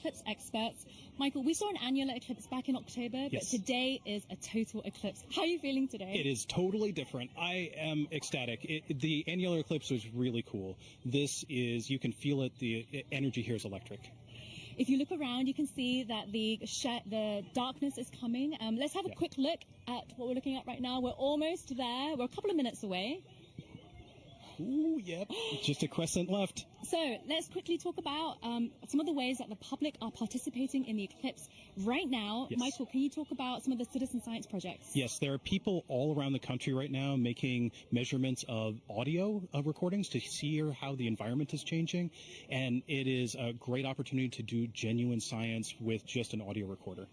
eclipse experts. Michael, we saw an annular eclipse back in October, but today is a total eclipse. How are you feeling today? It is totally different. I am ecstatic. The annular eclipse was really cool. This is, you can feel it, the energy here is electric. If you look around, you can see that the darkness is coming. Let's have a quick look at what we're looking at right now. We're almost there. We're a couple of minutes away. Ooh, yep. Just a crescent left. So let's quickly talk about some of the ways that the public are participating in the eclipse right now. Yes. Michael, can you talk about some of the citizen science projects? Yes, there are people all around the country right now making measurements of audio recordings to see how the environment is changing. And it is a great opportunity to do genuine science with just an audio recorder.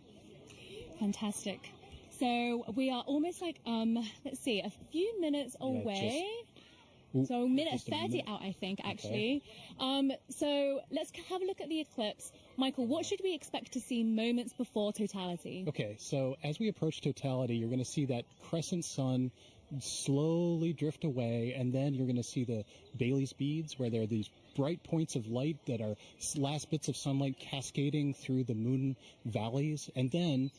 Fantastic. So we are almost like, let's see, a few minutes away. So minute 30 out, I think, actually. Okay. So let's have a look at the eclipse. Michael, what should we expect to see moments before totality? Okay, so as we approach totality, you're going to see that crescent sun slowly drift away, and then you're going to see the Baily's beads, where there are these bright points of light that are last bits of sunlight cascading through the moon valleys, and then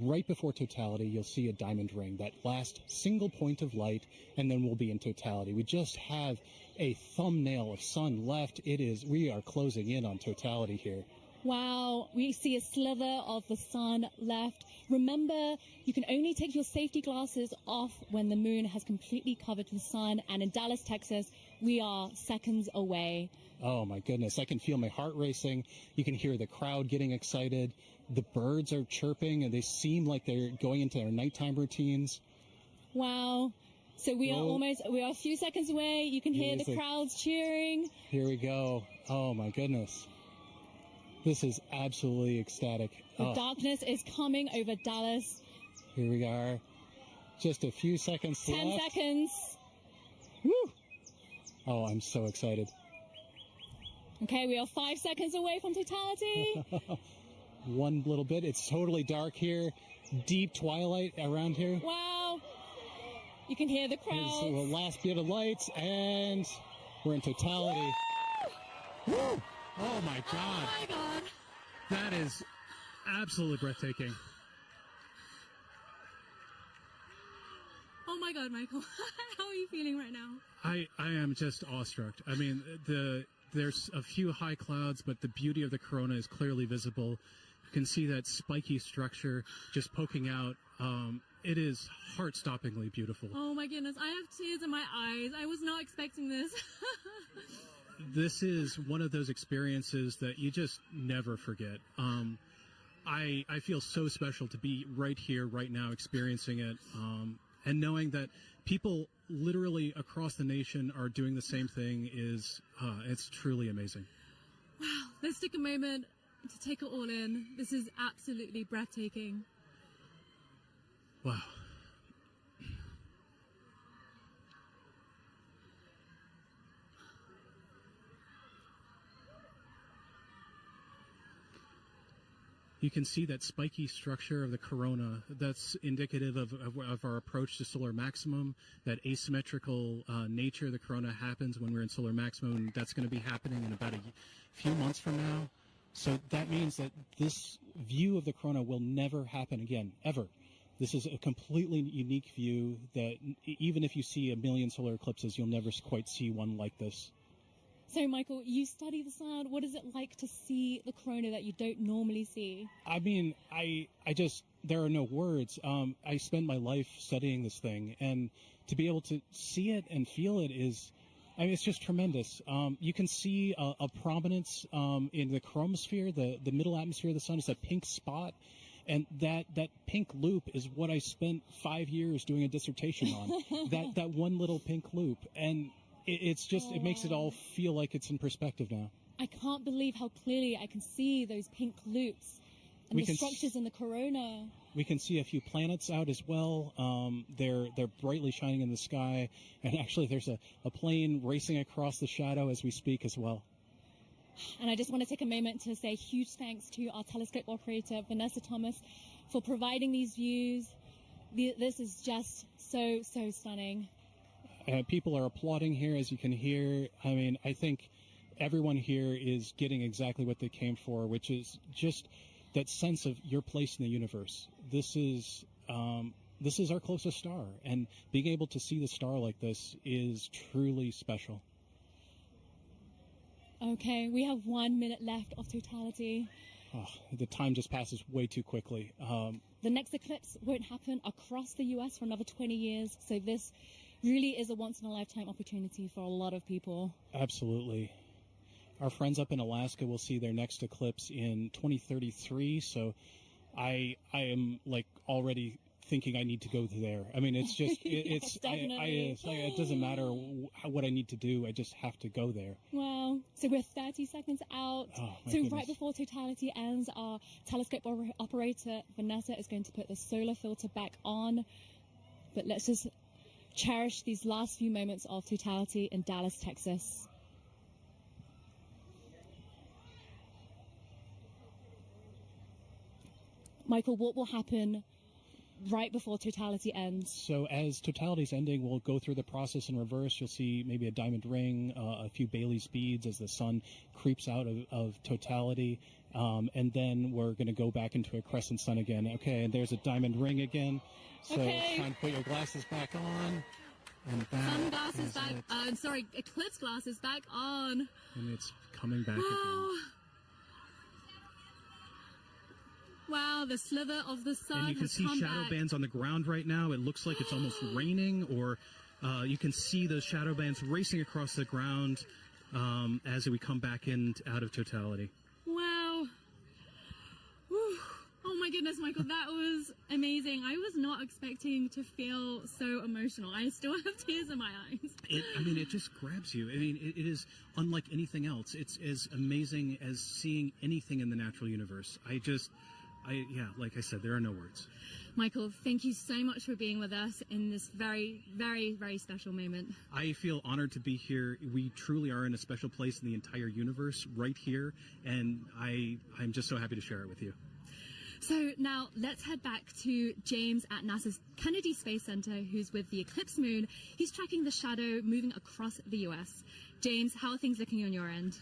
right before totality, you'll see a diamond ring, that last single point of light, and then we'll be in totality. We just have a thumbnail of sun left. We are closing in on totality here. Wow, we see a sliver of the sun left. Remember, you can only take your safety glasses off when the moon has completely covered the sun. And in Dallas, Texas, we are seconds away. Oh, my goodness. I can feel my heart racing. You can hear the crowd getting excited. The birds are chirping, and they seem like they're going into their nighttime routines. Wow. So we are a few seconds away. You can hear the crowds cheering. Here we go. Oh, my goodness. This is absolutely ecstatic. The darkness is coming over Dallas. Here we are. Just a few seconds left. 10 seconds. Woo! Oh, I'm so excited. Okay, we are 5 seconds away from totality. One little bit. It's totally dark here. Deep twilight around here. Wow. You can hear the crowd. The last bit of lights, and we're in totality. Woo! Woo! Oh, my God. Oh, my God. That is absolutely breathtaking. Oh, my God, Michael. How are you feeling right now? I am just awestruck. I mean, there's a few high clouds, but the beauty of the corona is clearly visible. You can see that spiky structure just poking out. It is heart-stoppingly beautiful. Oh, my goodness. I have tears in my eyes. I was not expecting this. This is one of those experiences that you just never forget. I feel so special to be right here, right now, experiencing it, and knowing that people literally across the nation are doing the same thing it's truly amazing. Wow, let's take a moment to take it all in. This is absolutely breathtaking. Wow. You can see that spiky structure of the corona. That's indicative of our approach to solar maximum, that asymmetrical nature of the corona happens when we're in solar maximum, and that's going to be happening in about a few months from now. So that means that this view of the corona will never happen again, ever. This is a completely unique view that even if you see a million solar eclipses, you'll never quite see one like this. So, Michael, you study the sun. What is it like to see the corona that you don't normally see? I mean, there are no words. I spend my life studying this thing, and to be able to see it and feel it it's just tremendous. You can see a prominence in the chromosphere, the middle atmosphere of the sun is a pink spot. And that pink loop is what I spent 5 years doing a dissertation on. that one little pink loop. And it makes it all feel like it's in perspective now. I can't believe how clearly I can see those pink loops and the structures in the corona. We can see a few planets out as well. They're brightly shining in the sky. And actually there's a plane racing across the shadow as we speak as well. And I just want to take a moment to say huge thanks to our telescope operator, Vanessa Thomas, for providing these views. This is just so stunning. People are applauding here, as you can hear. I mean, I think everyone here is getting exactly what they came for, which is just that sense of your place in the universe. This is our closest star, and being able to see the star like this is truly special. Okay, we have 1 minute left of totality. Oh, the time just passes way too quickly. The next eclipse won't happen across the U.S. for another 20 years, so this really is a once-in-a-lifetime opportunity for a lot of people. Absolutely. Our friends up in Alaska will see their next eclipse in 2033, so I am like already thinking I need to go there. I mean, it's just Yes, definitely. it doesn't matter what I need to do. I just have to go there. Wow. So we're 30 seconds out. Oh, my so goodness. right before totality ends, our telescope operator Vanessa is going to put the solar filter back on. But let's just cherish these last few moments of totality in Dallas, Texas. Michael, what will happen right before totality ends? So as totality's ending, we'll go through the process in reverse. You'll see maybe a diamond ring, a few Bailey's beads as the sun creeps out of totality. And then we're going to go back into a crescent sun again. Okay, and there's a diamond ring again. So time to put your glasses back on. And Sunglasses back, eclipse glasses back on. And it's coming back again. Wow, the slither of the sun. And you can see shadow bands on the ground right now. It looks like it's almost raining, or you can see those shadow bands racing across the ground as we come back in out of totality. Wow. Whew. Oh my goodness, Michael, that was amazing. I was not expecting to feel so emotional. I still have tears in my eyes. It just grabs you. It is unlike anything else. It's as amazing as seeing anything in the natural universe. Like I said, there are no words. Michael, thank you so much for being with us in this very, very, very special moment. I feel honored to be here. We truly are in a special place in the entire universe right here, and I'm just so happy to share it with you. So now let's head back to James at NASA's Kennedy Space Center, who's with the Eclipse moon. He's tracking the shadow moving across the U.S. James, how are things looking on your end?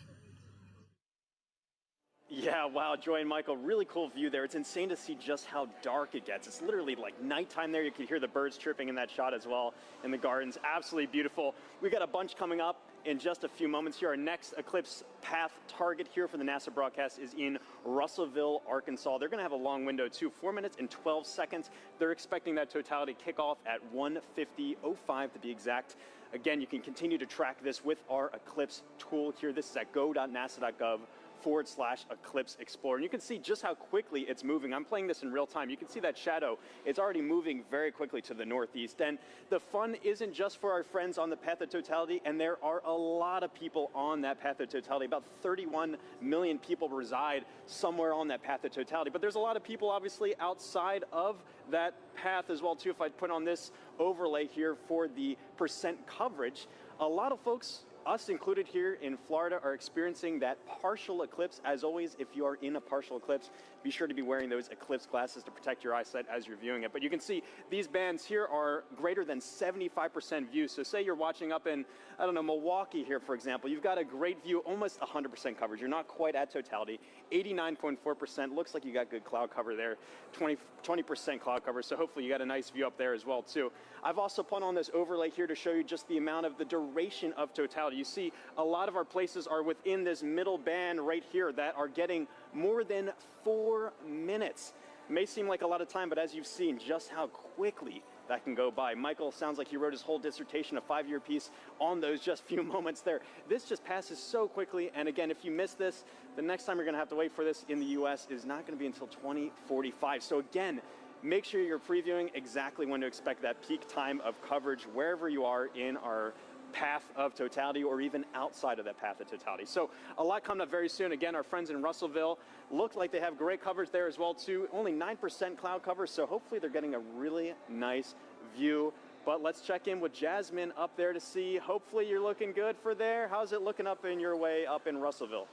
Yeah, wow, Joy and Michael, really cool view there. It's insane to see just how dark it gets. It's literally like nighttime there. You can hear the birds chirping in that shot as well in the gardens. Absolutely beautiful. We got a bunch coming up in just a few moments here. Our next eclipse path target here for the NASA broadcast is in Russellville, Arkansas. They're going to have a long window too, 4 minutes and 12 seconds. They're expecting that totality kickoff at 1:50:05 to be exact. Again, you can continue to track this with our Eclipse tool here. This is at go.nasa.gov/Eclipse Explorer. And you can see just how quickly it's moving. I'm playing this in real time. You can see that shadow. It's already moving very quickly to the northeast. And the fun isn't just for our friends on the path of totality, and there are a lot of people on that path of totality. About 31 million people reside somewhere on that path of totality. But there's a lot of people obviously outside of that path as well too. If I put on this overlay here for the percent coverage, a lot of folks, us included here in Florida, are experiencing that partial eclipse. As always, if you are in a partial eclipse, be sure to be wearing those eclipse glasses to protect your eyesight as you're viewing it. But you can see these bands here are greater than 75% view. So say you're watching up in, I don't know, Milwaukee here, for example. You've got a great view, almost 100% coverage. You're not quite at totality. 89.4%. Looks like you got good cloud cover there. 20% cloud cover. So hopefully you got a nice view up there as well, too. I've also put on this overlay here to show you just the amount of the duration of totality. You see a lot of our places are within this middle band right here that are getting more than 4 minutes. It may seem like a lot of time, but as you've seen just how quickly that can go by. Michael sounds like he wrote his whole dissertation, a 5-year piece, on those just few moments there. This just passes so quickly. And again, if you miss this, the next time you're going to have to wait for this in the U.S. is not going to be until 2045. So again, make sure you're previewing exactly when to expect that peak time of coverage wherever you are in our path of totality, or even outside of that path of totality. So a lot coming up very soon. Again, our friends in Russellville look like they have great coverage there as well too. Only 9% cloud cover, so hopefully they're getting a really nice view. But let's check in with Jasmine up there to see. Hopefully you're looking good for there. How's it looking up in your way up in Russellville?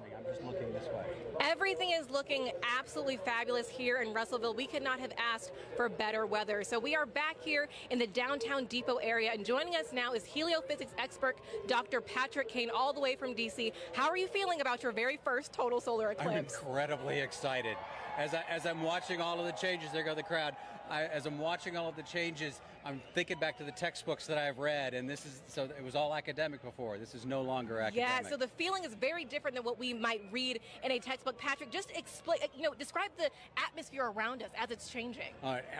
listening. I'm just looking this way. Everything is looking absolutely fabulous here in Russellville. We could not have asked for better weather. So we are back here in the downtown depot area, and joining us now is heliophysics expert Dr. Patrick Kane, all the way from DC. How are you feeling about your very first total solar eclipse? I'm incredibly excited. As I'm watching all of the changes, there go the crowd. As I'm watching all of the changes, I'm thinking back to the textbooks that I've read, and so it was all academic before. This is no longer academic. Yeah, so the feeling is very different than what we might read in a textbook. Patrick, just explain, describe the atmosphere around us as it's changing.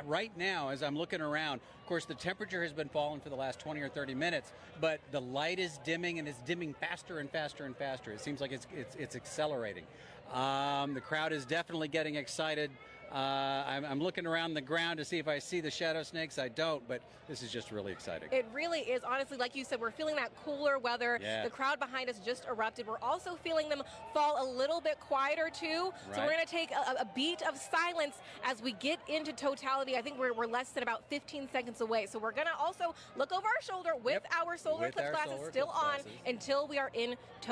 Right now, as I'm looking around, of course, the temperature has been falling for the last 20 or 30 minutes, but the light is dimming, and it's dimming faster and faster and faster. It seems like it's accelerating. The crowd is definitely getting excited. I'm looking around the ground to see if I see the shadow snakes. I don't, but this is just really exciting. It really is. Honestly, like you said, we're feeling that cooler weather. Yeah. The crowd behind us just erupted. We're also feeling them fall a little bit quieter, too. Right. So we're going to take a beat of silence as we get into totality. I think we're less than about 15 seconds away. So we're going to also look over our shoulder with our solar eclipse glasses still on until we are in totality.